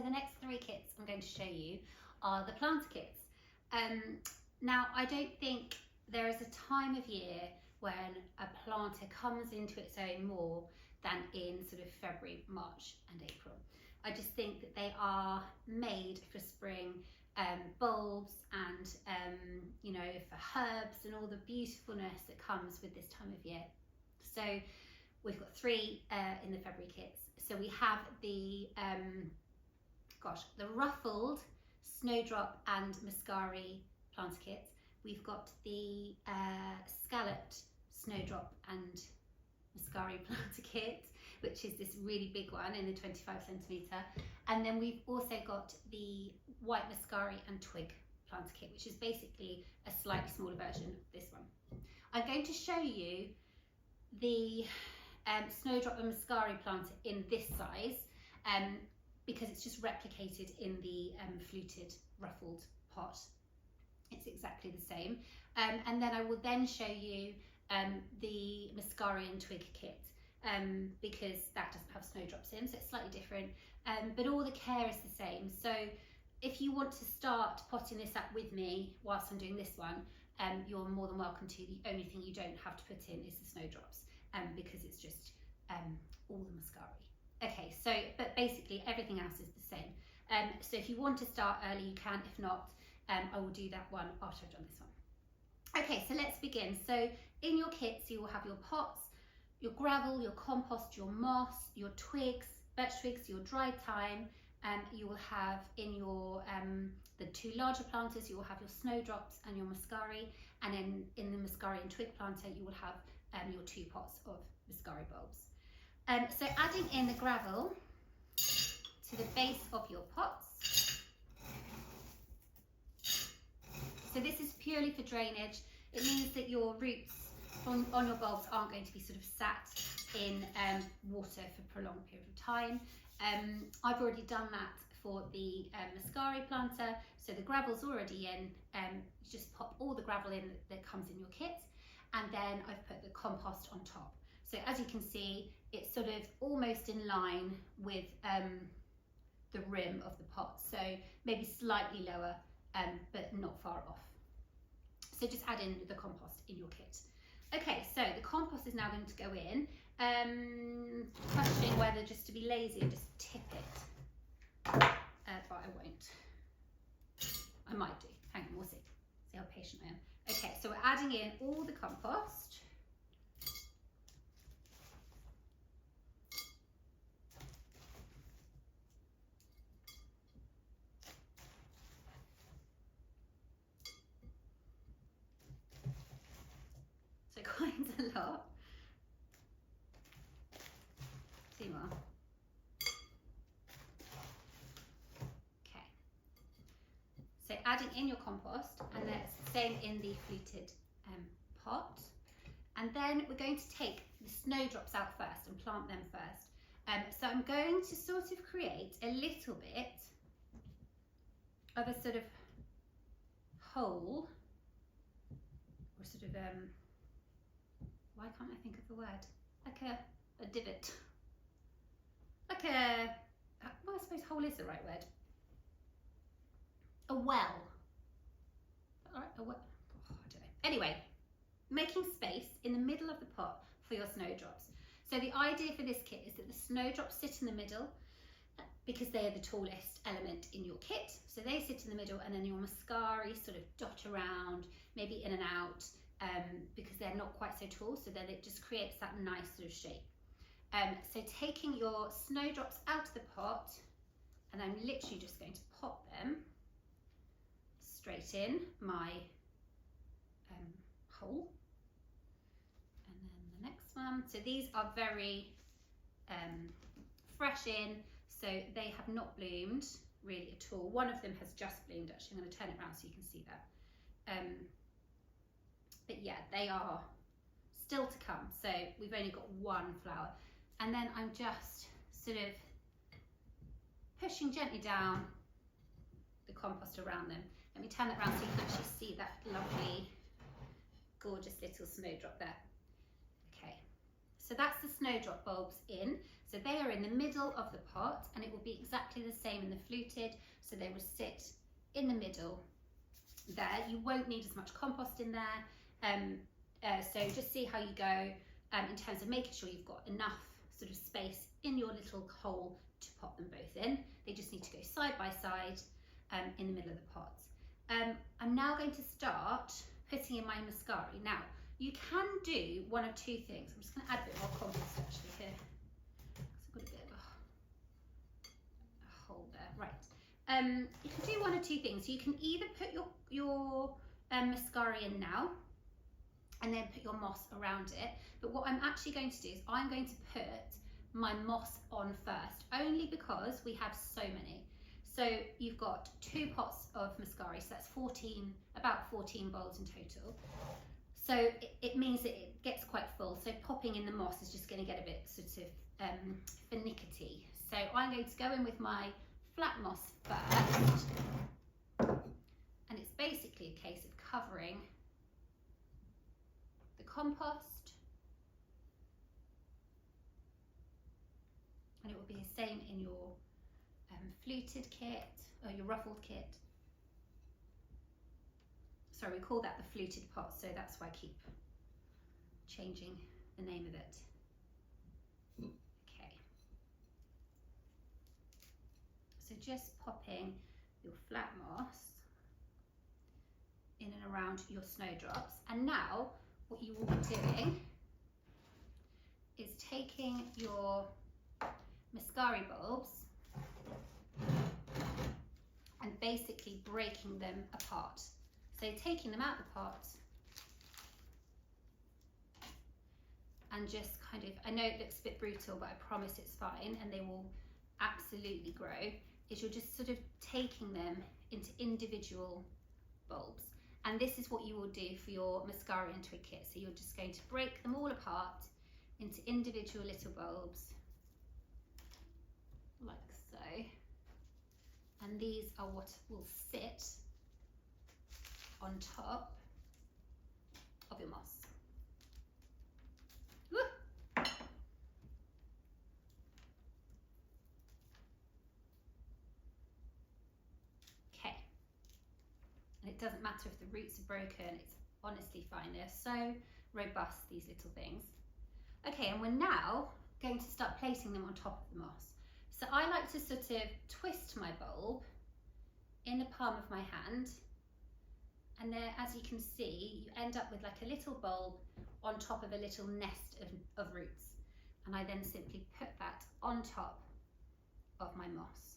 So the next 3 kits I'm going to show you are the planter kits. Now, I don't think there is a time of year when a planter comes into its own more than in sort of February, March and April. I just think that they are made for spring bulbs and you know, for herbs and all the beautifulness that comes with this time of year. So we've got 3 in the February kits. So we have the the ruffled Snowdrop and Muscari planter kit. We've got the scalloped Snowdrop and Muscari planter kit, which is this really big one in the 25 centimetre. And then we've also got the white Muscari and twig planter kit, which is basically a slightly smaller version of this one. I'm going to show you the Snowdrop and Muscari planter in this size because it's just replicated in the fluted ruffled pot. It's exactly the same. And then I will then show you the Muscari and twig kit because that doesn't have snowdrops in, so it's slightly different, but all the care is the same. So if you want to start potting this up with me whilst I'm doing this one, you're more than welcome to. The only thing you don't have to put in is the snowdrops because it's just all the Muscari. Okay, so but basically everything else is the same. So if you want to start early, you can. If not, I will do that one after I've done this one. Okay, so let's begin. So in your kits, you will have your pots, your gravel, your compost, your moss, your twigs, birch twigs, your dried thyme. You will have in your the 2 larger planters, you will have your snowdrops and your Muscari, and then in the Muscari and twig planter, you will have your 2 pots of Muscari bulbs. So adding in the gravel to the base of your pots. So this is purely for drainage. It means that your roots on your bulbs aren't going to be sort of sat in water for a prolonged period of time. I've already done that for the Muscari planter, so the gravel's already in. You just pop all the gravel in that comes in your kit, and then I've put the compost on top. So as you can see, it's sort of almost in line with the rim of the pot, so maybe slightly lower, but not far off. So just add in the compost in your kit. Okay, so the compost is now going to go in. Questioning whether just to be lazy and just tip it, but I won't. I might do. Hang on, we'll see. See how patient I am. Okay, so we're adding in all the compost. So quite a lot. 2 more. Okay. So adding in your compost, and that's the same in the fluted pot. And then we're going to take the snowdrops out first and plant them first. So I'm going to sort of create a little bit of a sort of hole, or sort of why can't I think of the word? Like a divot. Like a, well, I suppose hole is the right word. A well. All right, a well. Oh, I don't know. Anyway, making space in the middle of the pot for your snowdrops. So the idea for this kit is that the snowdrops sit in the middle because they are the tallest element in your kit. So they sit in the middle, and then your Muscari sort of dot around, maybe in and out, because they're not quite so tall, so then it just creates that nice sort of shape. So taking your snowdrops out of the pot, and I'm literally just going to pop them straight in my hole. And then the next one. So these are very fresh in, so they have not bloomed really at all. One of them has just bloomed, actually. I'm going to turn it around so you can see that. But yeah, they are still to come. So we've only got 1 flower. And then I'm just sort of pushing gently down the compost around them. Let me turn it around so you can actually see that lovely, gorgeous little snowdrop there. Okay, so that's the snowdrop bulbs in. So they are in the middle of the pot, and it will be exactly the same in the fluted. So they will sit in the middle there. You won't need as much compost in there. So just see how you go in terms of making sure you've got enough sort of space in your little hole to pop them both in. They just need to go side by side in the middle of the pot. I'm now going to start putting in my muscari. Now, you can do one of two things. I'm just going to add a bit more compost actually here. I've got a bit of a hole there. Right. You can do one of two things. You can either put your muscari in now and then put your moss around it. But what I'm actually going to do is I'm going to put my moss on first, only because we have so many. So you've got 2 pots of muscari, so that's about 14 bowls in total. So it means that it gets quite full. So popping in the moss is just going to get a bit sort of finicky. So I'm going to go in with my flat moss first. And it's basically a case of covering the compost. And it will be the same in your fluted kit or your ruffled kit. Sorry, we call that the fluted pot, so that's why I keep changing the name of it. Okay. So just popping your flat moss in and around your snowdrops. And now what you will be doing is taking your muscari bulbs and basically breaking them apart. So taking them out of the pot and just kind of, I know it looks a bit brutal, but I promise it's fine and they will absolutely grow, is you're just sort of taking them into individual bulbs. And this is what you will do for your muscari and twig kit. So you're just going to break them all apart into individual little bulbs, like so. And these are what will sit on top of your moss. Woo! Okay. And it doesn't matter if the roots are broken, it's honestly fine. They're so robust, these little things. Okay, and we're now going to start placing them on top of the moss. So I like to sort of twist my bulb in the palm of my hand, and there, as you can see, you end up with like a little bulb on top of a little nest of roots. And I then simply put that on top of my moss.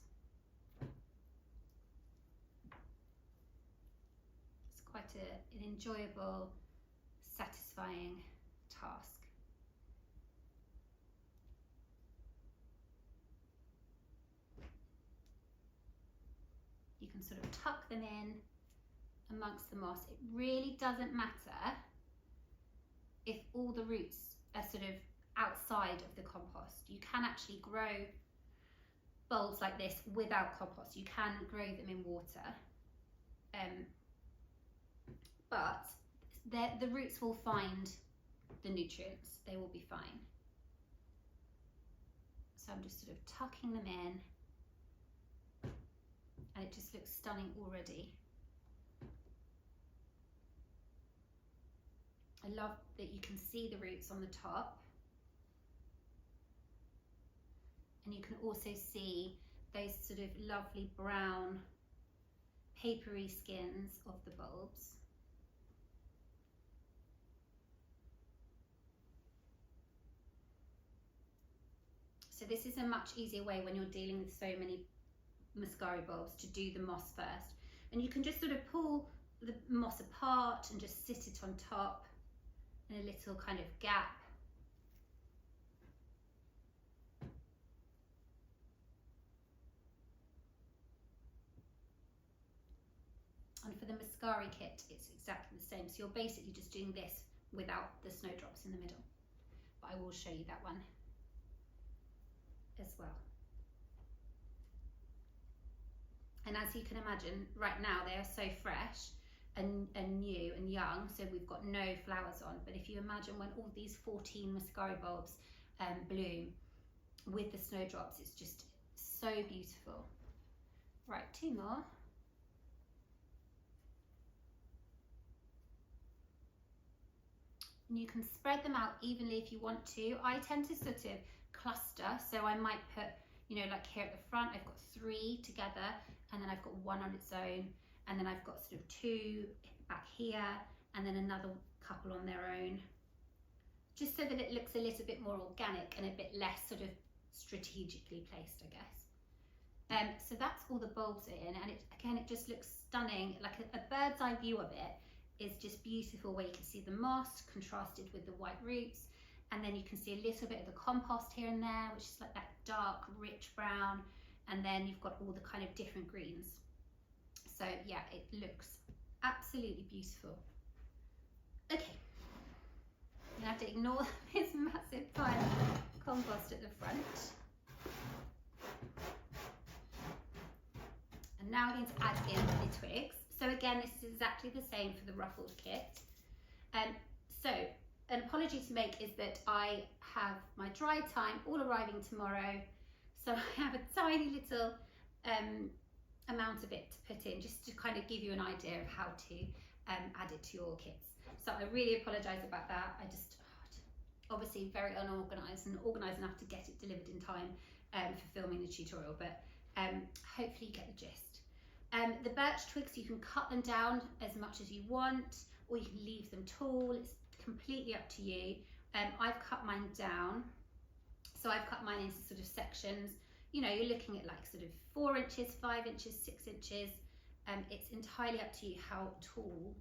It's quite an enjoyable, satisfying task. You can sort of tuck them in amongst the moss. It really doesn't matter if all the roots are sort of outside of the compost. You can actually grow bulbs like this without compost. You can grow them in water, but the roots will find the nutrients. They will be fine. So I'm just sort of tucking them in, and it just looks stunning already. I love that you can see the roots on the top, and you can also see those sort of lovely brown papery skins of the bulbs. So this is a much easier way when you're dealing with so many muscari bulbs to do the moss first, and you can just sort of pull the moss apart and just sit it on top in a little kind of gap. And for the muscari kit, it's exactly the same. So you're basically just doing this without the snowdrops in the middle, but I will show you that one as well. And as you can imagine, right now they are so fresh and new and young, so we've got no flowers on. But if you imagine when all these 14 muscari bulbs bloom, with the snowdrops. It's just so beautiful. Right, 2 more. And you can spread them out evenly if you want to. I tend to sort of cluster, so I might put, you know, like here at the front, I've got 3 together, and then I've got 1 on its own, and then I've got sort of 2 back here, and then another couple on their own, just so that it looks a little bit more organic and a bit less sort of strategically placed, I guess. So that's all the bulbs in, and it just looks stunning. Like a bird's eye view of it is just beautiful, where you can see the moss contrasted with the white roots, and then you can see a little bit of the compost here and there, which is like that dark, rich brown, and then you've got all the kind of different greens. So yeah, it looks absolutely beautiful. Okay, you have to ignore this massive pile of compost at the front. And now we're going to add in the twigs. So again, this is exactly the same for the ruffled kit. So an apology to make is that I have my dry time all arriving tomorrow. So I have a tiny little amount of it to put in, just to kind of give you an idea of how to add it to your kits. So I really apologise about that. I just, obviously very unorganised and organised enough to get it delivered in time for filming the tutorial, but hopefully you get the gist. The birch twigs, you can cut them down as much as you want, or you can leave them tall. It's completely up to you. I've cut mine down, so I've cut mine into sort of sections. You know, you're looking at like sort of 4 inches, 5 inches, 6 inches. It's entirely up to you how tall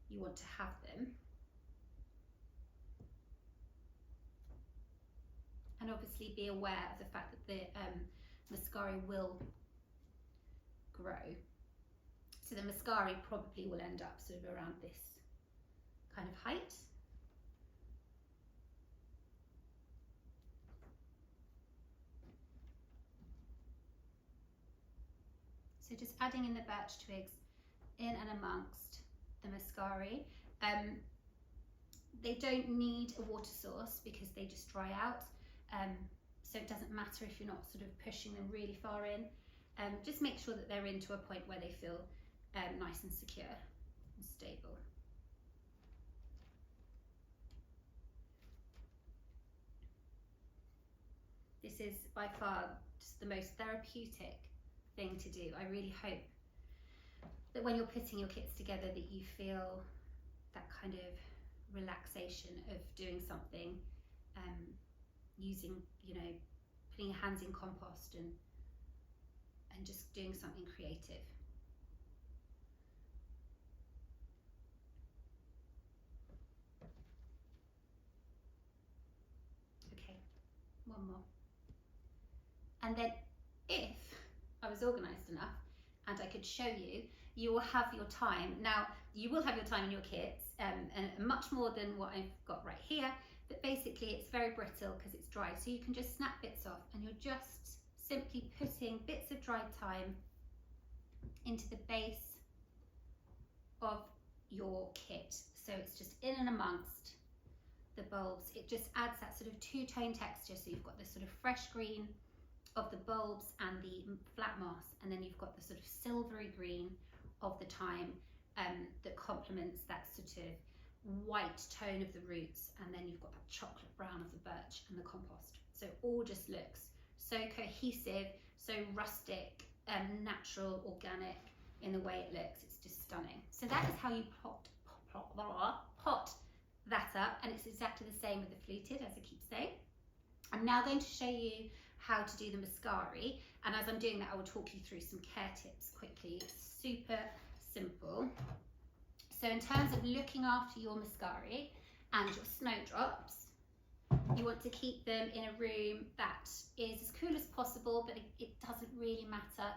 you want to have them. And obviously be aware of the fact that the Muscari will grow. So the Muscari probably will end up sort of around this kind of height. So just adding in the birch twigs in and amongst the Muscari. They don't need a water source because they just dry out. So it doesn't matter if you're not sort of pushing them really far in. Just make sure that they're into a point where they feel nice and secure and stable. This is by far just the most therapeutic thing to do. I really hope that when you're putting your kits together that you feel that kind of relaxation of doing something, using, you know, putting your hands in compost and just doing something creative. Okay, 1 more. And then if I was organised enough and I could show you, you will have your time. Now, you will have your time in your kits, and much more than what I've got right here, but basically it's very brittle because it's dried. So you can just snap bits off, and you're just simply putting bits of dried thyme into the base of your kit. So it's just in and amongst the bulbs. It just adds that sort of 2-tone texture. So you've got this sort of fresh green of the bulbs and the flat moss, and then you've got the sort of silvery green of the thyme that complements that sort of white tone of the roots, and then you've got that chocolate brown of the birch and the compost. So it all just looks so cohesive, so rustic, natural, organic in the way it looks. It's just stunning. So that is how you pot that up, and it's exactly the same with the fluted, as I keep saying. I'm now going to show you how to do the Muscari, and as I'm doing that I will talk you through some care tips quickly. It's super simple. So in terms of looking after your Muscari and your snowdrops, you want to keep them in a room that is as cool as possible, but it doesn't really matter.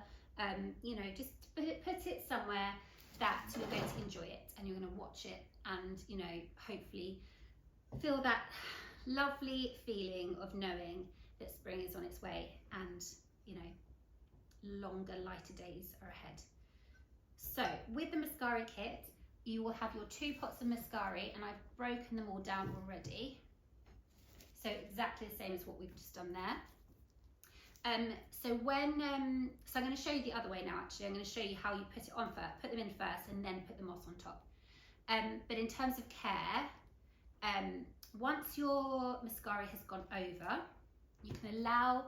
You know, just put it somewhere that you're going to enjoy it and you're going to watch it, and, you know, hopefully feel that lovely feeling of knowing that spring is on its way and, you know, longer, lighter days are ahead. So with the Muscari kit, you will have your 2 pots of Muscari, and I've broken them all down already. So exactly the same as what we've just done there. So I'm going to show you the other way now. Actually, I'm going to show you how you put it on first, put them in first, and then put the moss on top. But in terms of care, once your mascara has gone over, you can allow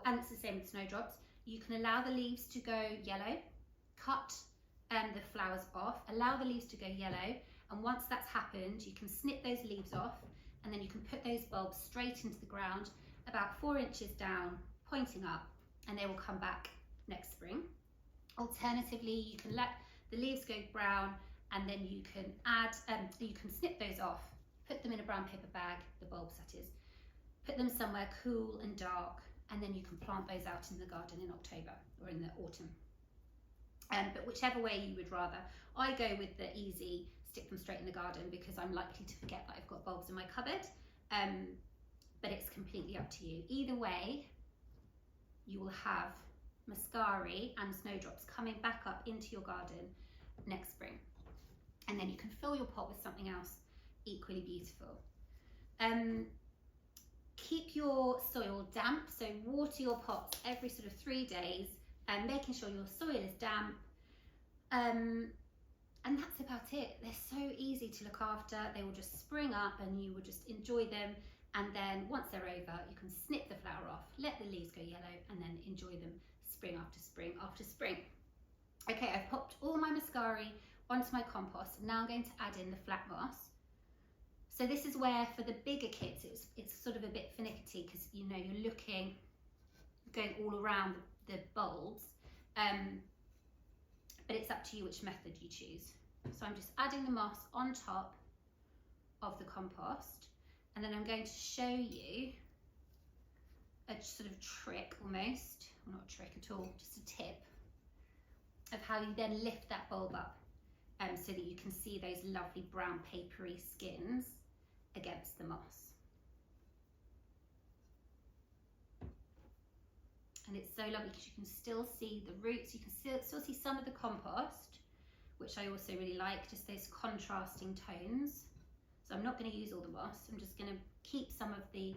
and it's the same with snowdrops, you can allow the leaves to go yellow, cut the flowers off, allow the leaves to go yellow, and once that's happened, you can snip those leaves off, and then you can put those bulbs straight into the ground, about 4 inches down, pointing up, and they will come back next spring. Alternatively, you can let the leaves go brown, and then you can you can snip those off, put them in a brown paper bag, the bulbs that is, put them somewhere cool and dark, and then you can plant those out in the garden in October or in the autumn. But whichever way you would rather. I go with the easy, stick them straight in the garden because I'm likely to forget that I've got bulbs in my cupboard. But it's completely up to you. Either way, you will have muscari and snowdrops coming back up into your garden next spring. And then you can fill your pot with something else equally beautiful. Keep your soil damp, so water your pots every sort of 3 days, and making sure your soil is damp. And that's about it. They're so easy to look after. They will just spring up and you will just enjoy them. And then once they're over, you can snip the flower off, let the leaves go yellow, and then enjoy them spring after spring after spring. Okay, I've popped all my muscari onto my compost. Now I'm going to add in the flat moss. So this is where, for the bigger kits, it's sort of a bit finicky because you know you're going all around the bulbs, but it's up to you which method you choose. So I'm just adding the moss on top of the compost, and then I'm going to show you a sort of trick almost, well, not a trick at all, just a tip of how you then lift that bulb up so that you can see those lovely brown papery skins against the moss. And it's so lovely because you can still see the roots, you can still see some of the compost, which I also really like, just those contrasting tones. So I'm not going to use all the moss, I'm just going to keep some of the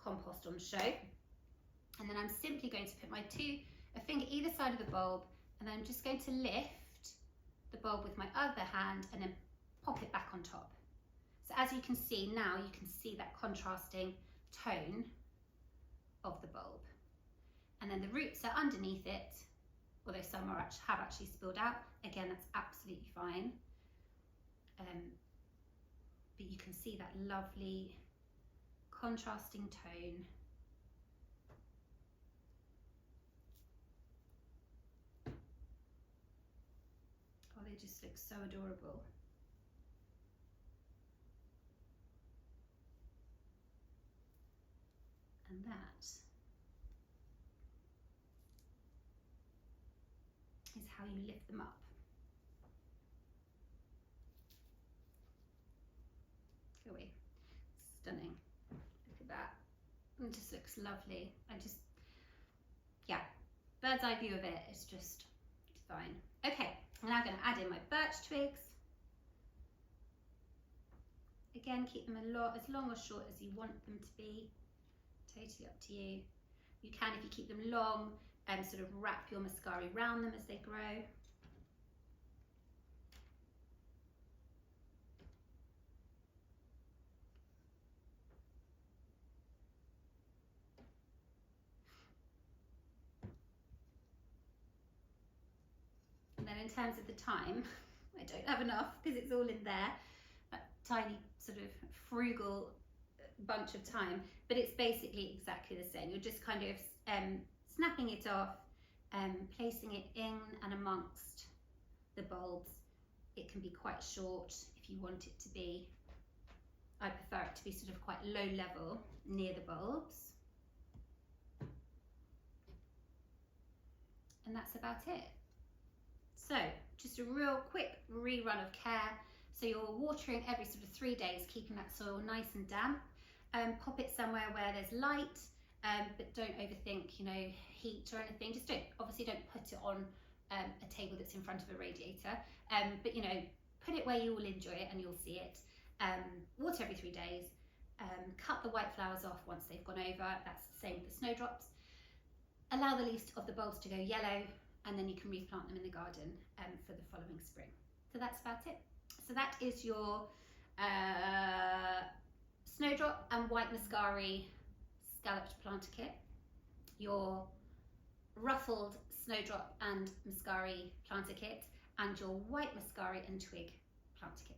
compost on show. And then I'm simply going to put a finger either side of the bulb, and then I'm just going to lift the bulb with my other hand and then pop it back on top. So as you can see now, you can see that contrasting tone of the bulb. And then the roots are underneath it, although some have actually spilled out. Again, that's absolutely fine. But you can see that lovely contrasting tone. Oh, they just look so adorable. And that is how you lift them up. Go away. Stunning. Look at that. It just looks lovely. Yeah, bird's eye view of it is just fine. Okay, I'm now going to add in my birch twigs. Again, keep them as long or short as you want them to be. Totally up to you. You can, if you keep them long, sort of wrap your muscari around them as they grow. And then in terms of the time, I don't have enough because it's all in there, a tiny sort of frugal bunch of time, but it's basically exactly the same. You're just kind of snapping it off, placing it in and amongst the bulbs. It can be quite short if you want it to be. I prefer it to be sort of quite low level near the bulbs. And that's about it. So just a real quick rerun of care. So you're watering every sort of 3 days, keeping that soil nice and damp. Pop it somewhere where there's light, but don't overthink, heat or anything. Just obviously don't put it on a table that's in front of a radiator, but put it where you will enjoy it and you'll see it. Water every 3 days. Cut the white flowers off once they've gone over. That's the same with the snowdrops. allow the leaves of the bulbs to go yellow, and then you can replant them in the garden for the following spring. So that's about it. So that is your Snowdrop and White Muscari scalloped planter kit, your ruffled Snowdrop and Muscari planter kit, and your White Muscari and Twig planter kit.